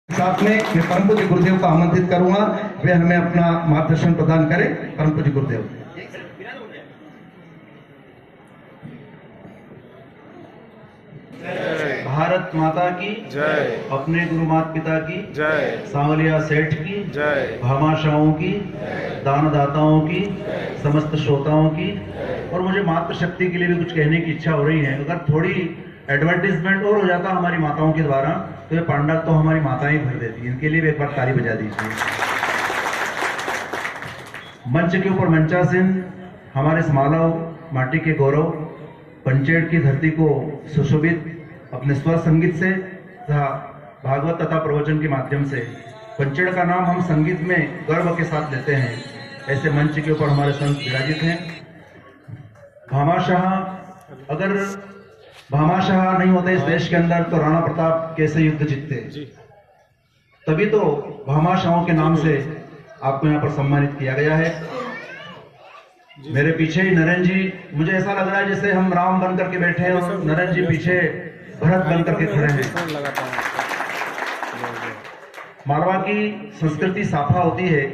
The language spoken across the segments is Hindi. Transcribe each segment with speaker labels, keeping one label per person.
Speaker 1: साथ में मैं परम पूज्य गुरुदेव को आमंत्रित करूंगा, वे हमें अपना मार्गदर्शन प्रदान करें। परम पूज्य गुरुदेव।
Speaker 2: भारत माता की
Speaker 3: जय।
Speaker 2: अपने गुरु माता पिता की
Speaker 3: जय।
Speaker 2: सांवलिया सेठ की
Speaker 3: जय।
Speaker 2: भामाशाहों की दानदाताओं की समस्त श्रोताओं की। और मुझे मातृशक्ति के लिए भी कुछ कहने की इच्छा हो रही है। अगर थोड़ी एडवर्टीजमेंट और हो जाता हमारी माताओं के द्वारा तो ये पांडा तो हमारी माताएं भर देती। इनके लिए भी एक बार ताली बजा दीजिए। मंच के ऊपर मंचासीन हमारे समालव माटी के गौरव पंचेड़ की धरती को सुशोभित अपने स्वर संगीत से तथा भागवत तथा प्रवचन के माध्यम से पंचेड़ का नाम हम संगीत में गर्व के साथ लेते हैं। ऐसे मंच के ऊपर हमारे संत विराजित हैं। भामाशाह, अगर भामाशाह नहीं होते इस देश के अंदर तो राणा प्रताप कैसे युद्ध जीतते। तभी तो भामाशाहों के नाम से आपको यहाँ पर सम्मानित किया गया है। मेरे पीछे ही नरेंद्र जी, मुझे ऐसा लग रहा है जैसे हम राम बन करके बैठे हैं और नरेंद्र जी पीछे भरत बन करके खड़े हैं। मारवा की संस्कृति साफा होती है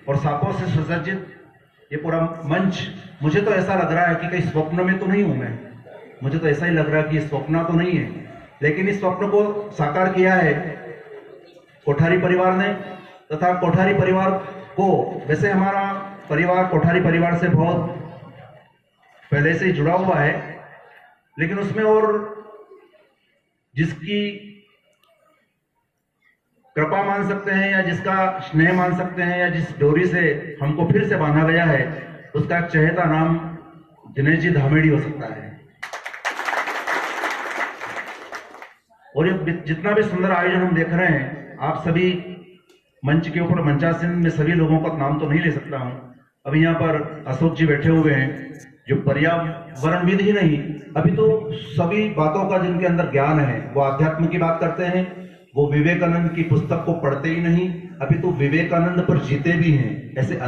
Speaker 2: और साफों से सुसज्जित ये पूरा मंच, मुझे तो ऐसा लग रहा है कि कहीं स्वप्न में तो नहीं हूं मैं। मुझे तो ऐसा ही लग रहा है कि ये स्वप्न तो नहीं है, लेकिन इस स्वप्न को साकार किया है कोठारी परिवार ने। तथा कोठारी परिवार को, वैसे हमारा परिवार कोठारी परिवार से बहुत पहले से ही जुड़ा हुआ है, लेकिन उसमें और जिसकी कृपा मान सकते हैं या जिसका स्नेह मान सकते हैं या जिस डोरी से हमको फिर से बांधा गया है, उसका एक चहेता नाम दिनेश जी धामेड़ी हो सकता है। और ये जितना भी सुंदर आयोजन हम देख रहे हैं, आप सभी मंच के ऊपर मंचासीन में सभी लोगों का नाम तो नहीं ले सकता हूं। अभी यहाँ पर अशोक जी बैठे हुए हैं जो पर्यावरणविद ही नहीं, अभी तो सभी बातों का जिनके अंदर ज्ञान है, वो आध्यात्म की बात करते हैं। वो विवेकानंद की पुस्तक को पढ़ते ही नहीं, अभी तो विवेकानंद पर जीते भी हैं। ऐसे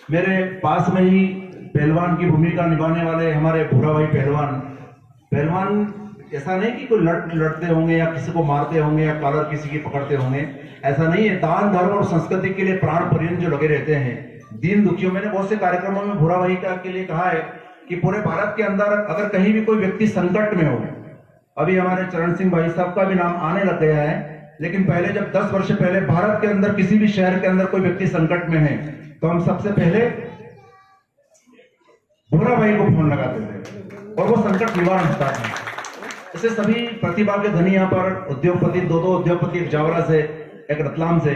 Speaker 2: मेरे पास में ही पहलवान की भूमिका निभाने वाले हमारे भूरा भाई पहलवान ऐसा नहीं कि कोई लड़ते होंगे या किसी को मारते होंगे या कॉलर किसी की पकड़ते होंगे, ऐसा नहीं है। दान धर्म और संस्कृति के लिए प्राण पर्यंत जो लगे रहते हैं, दीन दुखियों। मैंने बहुत से कार्यक्रमों में भूरा भाई के लिए कहा है कि पूरे भारत के अंदर अगर कहीं भी कोई व्यक्ति संकट में हो, अभी हमारे चरण सिंह भाई साहब का भी नाम आने लग गया है, लेकिन पहले जब 10 वर्ष पहले भारत के अंदर किसी भी शहर के अंदर कोई व्यक्ति संकट में है तो हम सबसे पहले भूरा भाई को फोन लगाते थे और वो संकट निवारण होता है। ऐसे सभी प्रतिभा के धनी यहाँ पर उद्योगपति, दो उद्योगपति, एक जावरा से एक रतलाम से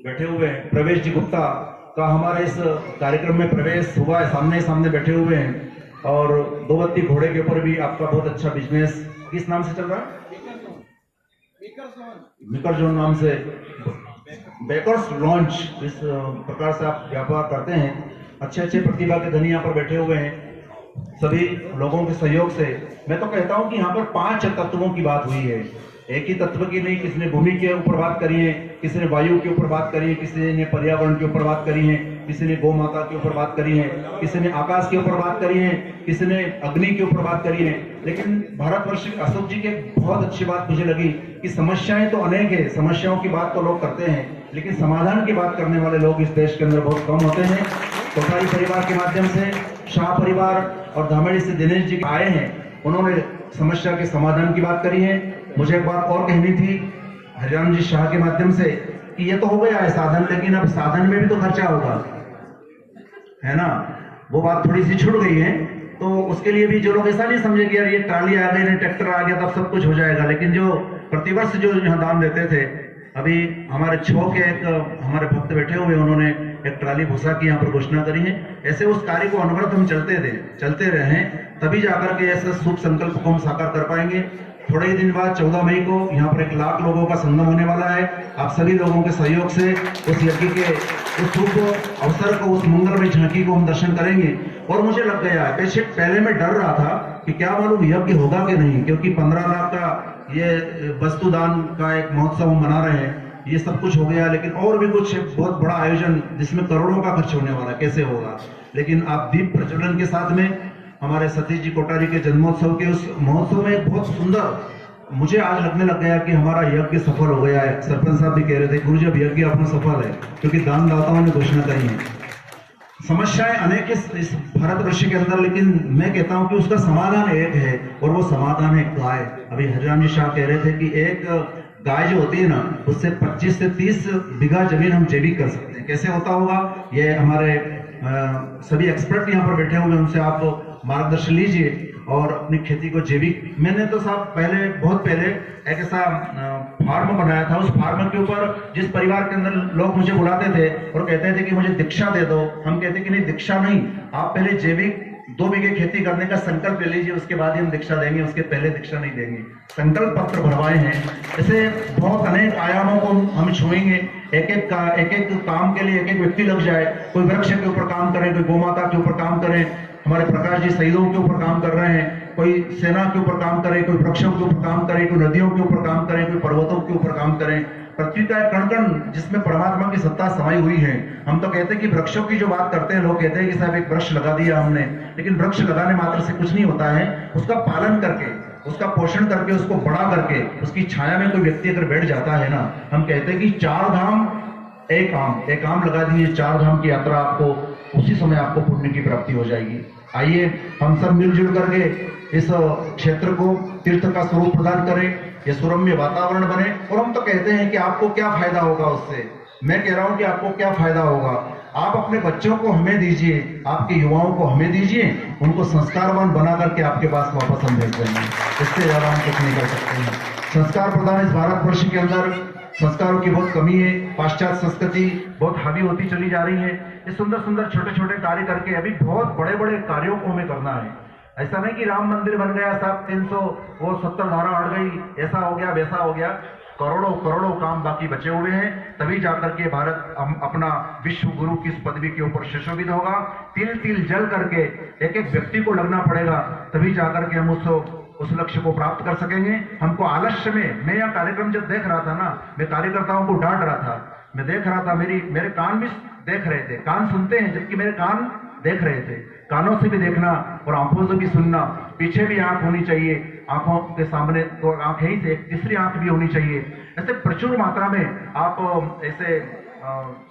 Speaker 2: बैठे हुए हैं। प्रवेश जी गुप्ता का हमारे इस कार्यक्रम में प्रवेश हुआ है, सामने बैठे हुए हैं। और दो बत्ती घोड़े के ऊपर भी आपका बहुत अच्छा बिजनेस किस नाम से चल रहा है? मिकर जोन नाम से, बेकर्स लॉन्च, इस प्रकार से आप व्यापार करते हैं। अच्छे प्रतिभा के धनी यहाँ पर बैठे हुए हैं। सभी लोगों के सहयोग से मैं तो कहता हूं कि यहाँ पर 5 तत्वों की बात हुई है, एक ही तत्व की नहीं। किसी ने भूमि के ऊपर बात करी है, किसी ने वायु के ऊपर बात करी है, किसी ने पर्यावरण के ऊपर बात करी है, किसी ने गौ माता के ऊपर बात करी है, किसी ने आकाश के ऊपर बात करी है, किसी ने अग्नि के ऊपर बात करी है। लेकिन भारतवर्ष अशोक जी की बहुत अच्छी बात मुझे लगी कि समस्याएं तो अनेक है, समस्याओं की बात तो लोग करते हैं, लेकिन समाधान की बात करने वाले लोग इस देश के अंदर बहुत कम होते हैं। कोठारी परिवार के माध्यम से शाह परिवार और धामेड़ी से दिनेश जी आए हैं, उन्होंने समस्या के समाधान की बात करी है। मुझे एक बात और कहनी थी हरिराम जी शाह के माध्यम से कि ये तो हो गया है साधन, लेकिन अब साधन में भी तो खर्चा होगा, है ना। वो बात थोड़ी सी छूट गई है। तो उसके लिए भी जो लोग ऐसा नहीं समझे कि यार ये ट्राली आ गई, ट्रैक्टर आ गया तब सब कुछ हो जाएगा, लेकिन जो प्रतिवर्ष जो यहाँ दान देते थे, अभी हमारे छो के एक हमारे भक्त बैठे हुए, उन्होंने एक ट्राली भूसा की यहाँ पर घोषणा करी है। ऐसे उस कार्य को अनवरत हम चलते रहे, तभी जाकर के ऐसे शुभ संकल्प को हम साकार कर पाएंगे। थोड़े ही दिन बाद 14 मई को यहाँ पर 1 लाख लोगों का संगम होने वाला है। आप सभी लोगों के सहयोग से उस यज्ञ के उस शुभ अवसर को, उस मंगलमय झांकी को हम दर्शन करेंगे। और मुझे लग गया है, पहले मैं डर रहा था कि क्या मालूम यज्ञ होगा कि नहीं, क्योंकि 15 लाख का ये वस्तुदान का एक महोत्सव हम मना रहे हैं, ये सब कुछ हो गया, लेकिन और भी कुछ बहुत बड़ा आयोजन जिसमें करोड़ों का खर्च होने वाला, कैसे होगा। लेकिन आप दीप प्रज्वलन के साथ में हमारे सतीश जी कोठारी के जन्मोत्सव के उस महोत्सव में एक बहुत सुंदर मुझे आज लगने लग गया कि हमारा यज्ञ सफल हो गया है। सरपंच साहब भी कह रहे थे गुरुजी अब यज्ञ अपना सफल है, क्योंकि दानदाताओं ने घोषणा करी है। समस्याएं अनेक इस भारतवर्ष के अंदर, लेकिन मैं कहता हूं कि उसका समाधान एक है, और वो समाधान है गाय। अभी हरिराम जी शाह कह रहे थे कि एक गाय जो होती है ना, उससे 25 से 30 बीघा जमीन हम जैविक कर सकते हैं। कैसे होता होगा, ये हमारे सभी एक्सपर्ट यहाँ पर बैठे हुए, उनसे आप मार्गदर्शन लीजिए और अपनी खेती को जैविक। मैंने तो साहब बहुत पहले एक ऐसा फार्म बनाया था। उस फार्म के ऊपर जिस परिवार के अंदर लोग मुझे बुलाते थे और कहते थे कि मुझे दीक्षा दे दो, हम कहते कि नहीं दीक्षा नहीं, आप पहले जैविक 2 बीघे खेती करने का संकल्प ले लीजिए, उसके बाद ही हम दीक्षा देंगे, उसके पहले दीक्षा नहीं देंगे। संकल्प पत्र भरवाए हैं। ऐसे बहुत अनेक आयामों को हम छुएंगे। एक एक काम के लिए एक एक व्यक्ति लग जाए। कोई वृक्ष के ऊपर काम करे, कोई गोमाता के ऊपर काम करे, हमारे प्रकाश जी शहीदों के ऊपर काम कर रहे हैं, कोई सेना के ऊपर काम करे, कोई वृक्षों के ऊपर काम करे, कोई नदियों के ऊपर काम करे, कोई पर्वतों के ऊपर काम करें। पृथ्वी का एक कण कण जिसमें परमात्मा की सत्ता समाई हुई है। हम तो कहते हैं कि वृक्षों की जो बात करते हैं, लोग कहते हैं कि साहब एक वृक्ष लगा दिया हमने, लेकिन वृक्ष लगाने मात्र से कुछ नहीं होता है। उसका पालन करके, उसका पोषण करके, उसको बड़ा करके, उसकी छाया में कोई व्यक्ति अगर बैठ जाता है ना, हम कहते हैं कि 4 धाम एक आम लगा दीजिए, 4 धाम की यात्रा आपको उसी समय आपको पुण्य की प्राप्ति हो जाएगी। आइए हम सब मिलजुल करके इस क्षेत्र को तीर्थ का स्वरूप प्रदान करें, ये सुरम्य वातावरण बने। और हम तो कहते हैं कि आपको क्या फायदा होगा उससे। मैं कह रहा हूं कि आपको क्या फायदा होगा। आप अपने बच्चों को हमें दीजिए, आपके युवाओं को हमें दीजिए, उनको संस्कारवान बना करके आपके पास वापस हम भेज देंगे। इससे ज्यादा हम कुछ नहीं कर सकते हैं। संस्कार प्रधान इस भारतवर्ष के अंदर संस्कारों की बहुत कमी है। पाश्चात्य संस्कृति बहुत हावी होती चली जा रही है। ये सुंदर सुंदर छोटे छोटे कार्य करके अभी बहुत बड़े बड़े कार्यों को हमें करना है। ऐसा नहीं कि राम मंदिर बन गया साहब, 370 धारा हट गई, ऐसा हो गया वैसा हो गया। करोड़ों काम बाकी बचे हुए हैं। तभी जाकर के भारत अपना विश्व गुरु की इस पदवी के ऊपर सुशोभित होगा। तिल तिल जल करके एक एक व्यक्ति को लगना पड़ेगा, तभी जाकर के हम उस लक्ष्य को प्राप्त कर सकेंगे। हमको आलस्य में, मैं यह कार्यक्रम जब देख रहा था ना, मैं कार्यकर्ताओं को डांट रहा था, मैं देख रहा था, मेरे कान भी देख रहे थे। कान सुनते हैं जबकि मेरे कान देख रहे थे। कानों से भी देखना और आंखों से भी सुनना। पीछे भी आंख होनी चाहिए, आंखों के सामने तो आंखें ही से एक तीसरी आंख भी होनी चाहिए। ऐसे प्रचुर मात्रा में आप ऐसे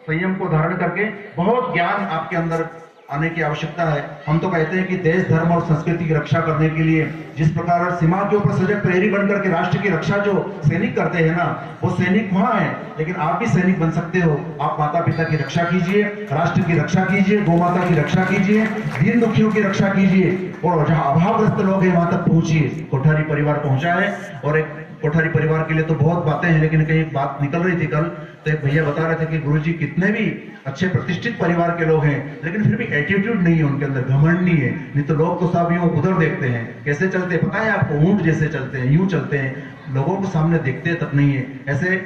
Speaker 2: संयम को धारण करके बहुत ज्ञान आपके अंदर आने की आवश्यकता है। हम तो कहते हैं कि देश धर्म और संस्कृति की रक्षा करने के लिए जिस प्रकार सीमा के ऊपर सजग प्रहरी बनकर के राष्ट्र की रक्षा जो सैनिक करते हैं ना, वो सैनिक वहां है, लेकिन आप भी सैनिक बन सकते हो। आप माता पिता की रक्षा कीजिए, राष्ट्र की रक्षा कीजिए, गोमाता की रक्षा कीजिए, दीन दुखियों की रक्षा कीजिए, और जहां अभावग्रस्त लोग हैं वहां तक पहुंचिए। कोठारी परिवार पहुंचा है, और एक कोठारी परिवार के लिए तो बहुत बातें हैं, लेकिन कहीं एक बात निकल रही थी कल, तो एक भैया बता रहे थे कि गुरुजी कितने भी अच्छे प्रतिष्ठित परिवार के लोग हैं, लेकिन फिर भी एटीट्यूड नहीं है उनके अंदर, घमंड नहीं है। नहीं तो लोग तो सब यूं उधर देखते हैं, कैसे चलते पता है आपको, ऊंट जैसे चलते हैं, यूं चलते हैं, लोगों को सामने देखते तक नहीं है। ऐसे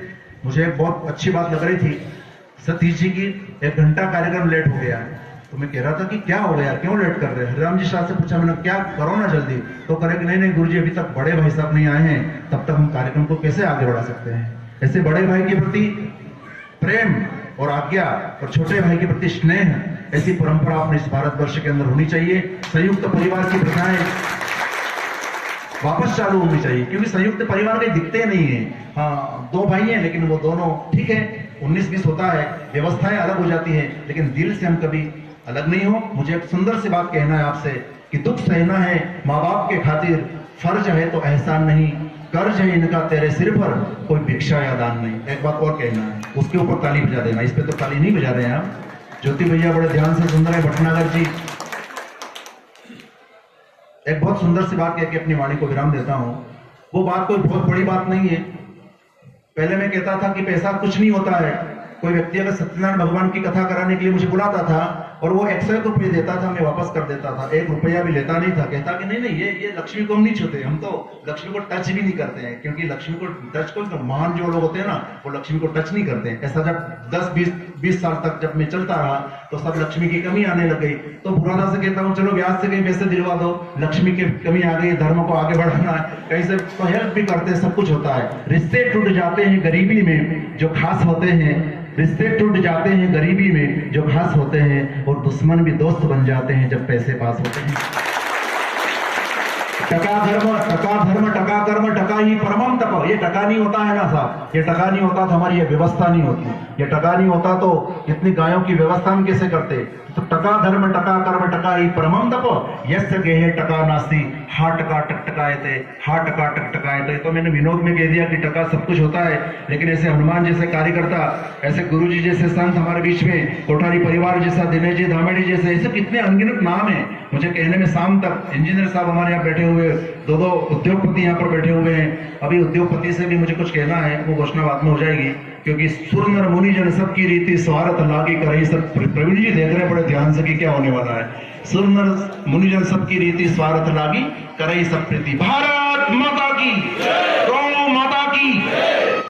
Speaker 2: मुझे एक बहुत अच्छी बात लग रही थी, सतीश जी की 1 घंटा कार्यक्रम लेट हो गया है। तो मैं कह रहा था कि क्या हो गया, क्यों लेट कर रहे हैं। हरिराम जी शाह से पूछा मैंने, क्या करो ना जल्दी, तो करे कि नहीं गुरुजी अभी तक बड़े भाई साहब नहीं आए हैं, तब तक हम कार्यक्रम को कैसे आगे बढ़ा सकते हैं। ऐसे बड़े भाई के प्रति प्रेम और आज्ञा और छोटे भाई के प्रति स्नेह, ऐसी परंपरा अपने इस भारतवर्ष के अंदर होनी चाहिए। संयुक्त परिवार की प्रथाएं वापस चालू होनी चाहिए, क्योंकि संयुक्त परिवार के दिखते नहीं है। हाँ 2 भाई हैं, लेकिन वो दोनों ठीक है, 19-20 होता है, व्यवस्थाएं अलग हो जाती हैं, लेकिन दिल से हम कभी अलग नहीं हो। मुझे एक सुंदर सी बात कहना है आपसे कि दुख सहना है माँ बाप के खातिर, फर्ज है तो एहसान नहीं, कर्ज है इनका तेरे सिर पर, कोई भिक्षा या दान नहीं। एक बात और कहना है, उसके ऊपर ताली बजा देना, इस पे तो ताली नहीं बजा रहे हैं आप। ज्योति भैया बड़े ध्यान से सुन रहे हैं, भटनागर जी। एक बहुत सुंदर सी बात कह के अपनी वाणी को विराम देता हूं। वो बात कोई बहुत बड़ी बात नहीं है। पहले मैं कहता था कि पैसा कुछ नहीं होता है। कोई व्यक्ति अगर सत्यनारायण भगवान की कथा कराने के लिए मुझे बुलाता था और वो 101 रुपये देता था, मैं वापस कर देता था, 1 रुपया भी लेता नहीं था। कहता कि नहीं ये लक्ष्मी को हम नहीं छूते, हम तो लक्ष्मी को टच भी नहीं करते हैं, क्योंकि लक्ष्मी को टच को तो महान जो लोग होते हैं ना, वो लक्ष्मी को टच नहीं करते हैं। ऐसा जब 10-20 साल तक जब मैं चलता रहा तो सब लक्ष्मी की कमी आने लग गई। तो पुराना से कहता हूँ चलो ब्याज से कहीं पैसे दिलवा दो, लक्ष्मी की कमी आ गई, धर्म को आगे बढ़ाना है, कहीं से तो हेल्प भी करते हैं, सब कुछ होता है। रिश्ते टूट जाते हैं गरीबी में जो खास होते हैं, रिश्ते टूट जाते हैं गरीबी में जो खास होते हैं, और दुश्मन भी दोस्त बन जाते हैं जब पैसे पास होते हैं। टका धर्म टका कर्म टका ही परमम तप। ये टका नहीं होता है ना साहब, ये टका नहीं होता तो हमारी ये व्यवस्था नहीं होती, ये टका नहीं होता तो इतनी गायों की व्यवस्था हम कैसे करते। तो टका धर्म टका कर्म टका ही परमम तप। यस्य गेहे टका नास्ति हा टका टकटकायते, हा टका टकटकायते। तो मैंने विनोद में कह दिया कि टका सब कुछ होता है, लेकिन ऐसे हनुमान जैसे कार्यकर्ता, ऐसे गुरुजी जैसे संत हमारे बीच में, कोठारी परिवार जैसा, दिनेश जी धामेड़ी जैसे, ऐसे कितने अनगिनत नाम है। मुझे कहने में शाम तक इंजीनियर साहब हमारे यहाँ बैठे हुए, दो उद्योगपति यहाँ पर बैठे हुए हैं। अभी उद्योगपति से भी मुझे कुछ कहना है, वो घोषणा बाद में हो जाएगी, क्योंकि सुर नर मुनि जन सबकी रीति स्वार्थ लागी करई। सब प्रवीण जी देख रहे बड़े ध्यान से कि क्या होने वाला है। सुर नर मुनि जन सबकी रीति स्वार्थ लागी करई सब प्रीति। भारत माता की, गौ माता की।